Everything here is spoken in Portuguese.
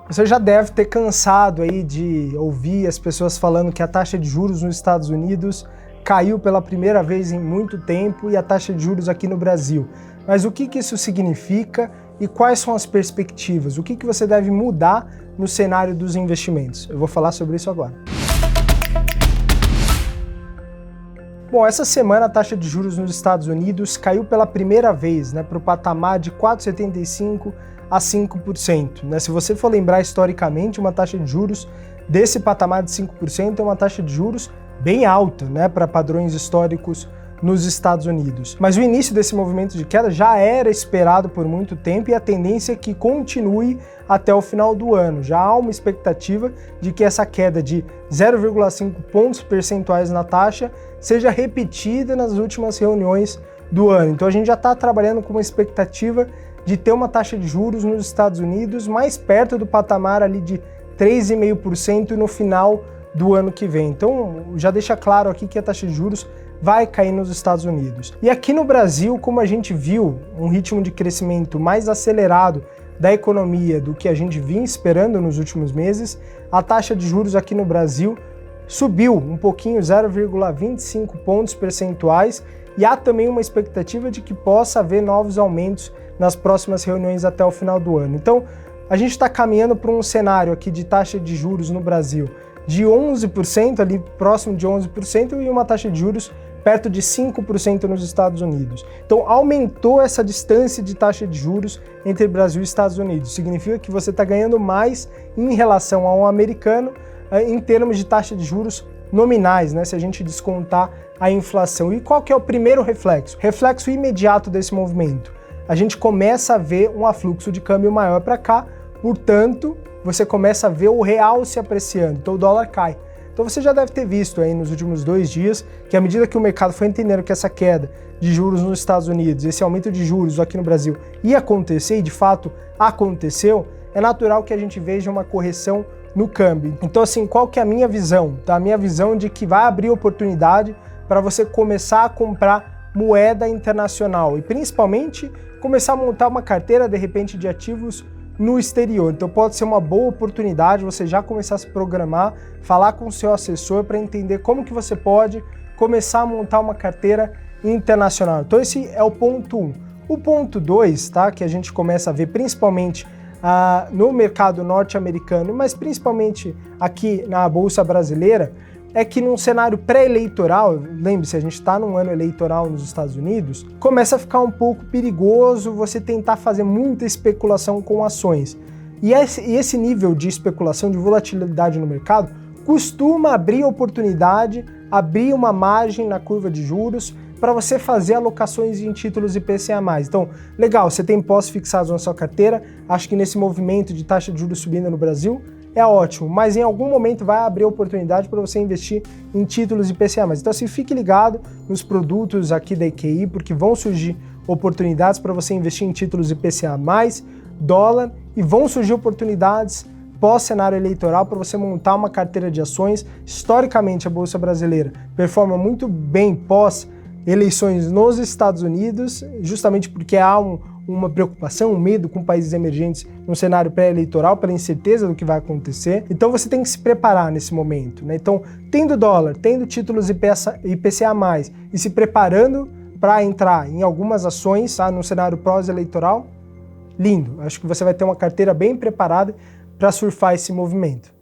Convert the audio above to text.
Você já deve ter cansado aí de ouvir as pessoas falando que a taxa de juros nos Estados Unidos caiu pela primeira vez em muito tempo e a taxa de juros aqui no Brasil. Mas o que isso significa e quais são as perspectivas? O que você deve mudar no cenário dos investimentos? Eu vou falar sobre isso agora. Bom, essa semana a taxa de juros nos Estados Unidos caiu pela primeira vez, para o patamar de 4,75% a 5%. Se você for lembrar historicamente, uma taxa de juros desse patamar de 5% é uma taxa de juros bem alta, para padrões históricos nos Estados Unidos. Mas o início desse movimento de queda já era esperado por muito tempo e a tendência é que continue até o final do ano. Já há uma expectativa de que essa queda de 0,5 pontos percentuais na taxa seja repetida nas últimas reuniões do ano. Então a gente já está trabalhando com uma expectativa de ter uma taxa de juros nos Estados Unidos mais perto do patamar ali de 3,5% no final do ano que vem. Então já deixa claro aqui que a taxa de juros vai cair nos Estados Unidos. E aqui no Brasil, como a gente viu um ritmo de crescimento mais acelerado da economia do que a gente vinha esperando nos últimos meses, a taxa de juros aqui no Brasil subiu um pouquinho, 0,25 pontos percentuais, e há também uma expectativa de que possa haver novos aumentos nas próximas reuniões até o final do ano. Então, a gente está caminhando para um cenário aqui de taxa de juros no Brasil de 11%, ali próximo de 11%, e uma taxa de juros perto de 5% nos Estados Unidos. Então, aumentou essa distância de taxa de juros entre Brasil e Estados Unidos. Significa que você está ganhando mais em relação ao americano em termos de taxa de juros nominais, se a gente descontar a inflação. E qual que é o primeiro reflexo? Reflexo imediato desse movimento. A gente começa a ver um afluxo de câmbio maior para cá, portanto, você começa a ver o real se apreciando, então o dólar cai. Então você já deve ter visto aí nos últimos 2 dias que à medida que o mercado foi entendendo que essa queda de juros nos Estados Unidos, esse aumento de juros aqui no Brasil ia acontecer, e de fato aconteceu, é natural que a gente veja uma correção no câmbio. Então assim, qual que é a minha visão? A minha visão de que vai abrir oportunidade para você começar a comprar moeda internacional e principalmente começar a montar uma carteira de repente de ativos no exterior. Então pode ser uma boa oportunidade você já começar a se programar, falar com o seu assessor para entender como que você pode começar a montar uma carteira internacional. Então esse é o ponto 1. O ponto 2, que a gente começa a ver principalmente no mercado norte-americano, mas principalmente aqui na Bolsa Brasileira, é que num cenário pré-eleitoral, lembre-se, a gente está num ano eleitoral nos Estados Unidos, começa a ficar um pouco perigoso você tentar fazer muita especulação com ações. E esse nível de especulação, de volatilidade no mercado, costuma abrir oportunidade, abrir uma margem na curva de juros para você fazer alocações em títulos IPCA+. Então, legal, você tem pós-fixados na sua carteira, acho que nesse movimento de taxa de juros subindo no Brasil, é ótimo, mas em algum momento vai abrir oportunidade para você investir em títulos IPCA+. Então assim, fique ligado nos produtos aqui da EQI, porque vão surgir oportunidades para você investir em títulos IPCA+, dólar, e vão surgir oportunidades pós-cenário eleitoral para você montar uma carteira de ações. Historicamente, a Bolsa Brasileira performa muito bem pós-eleições nos Estados Unidos, justamente porque há uma preocupação, um medo com países emergentes no cenário pré-eleitoral, pela incerteza do que vai acontecer. Então você tem que se preparar nesse momento. Então, tendo dólar, tendo títulos IPCA+, e se preparando para entrar em algumas ações no cenário pós-eleitoral, lindo. Acho que você vai ter uma carteira bem preparada para surfar esse movimento.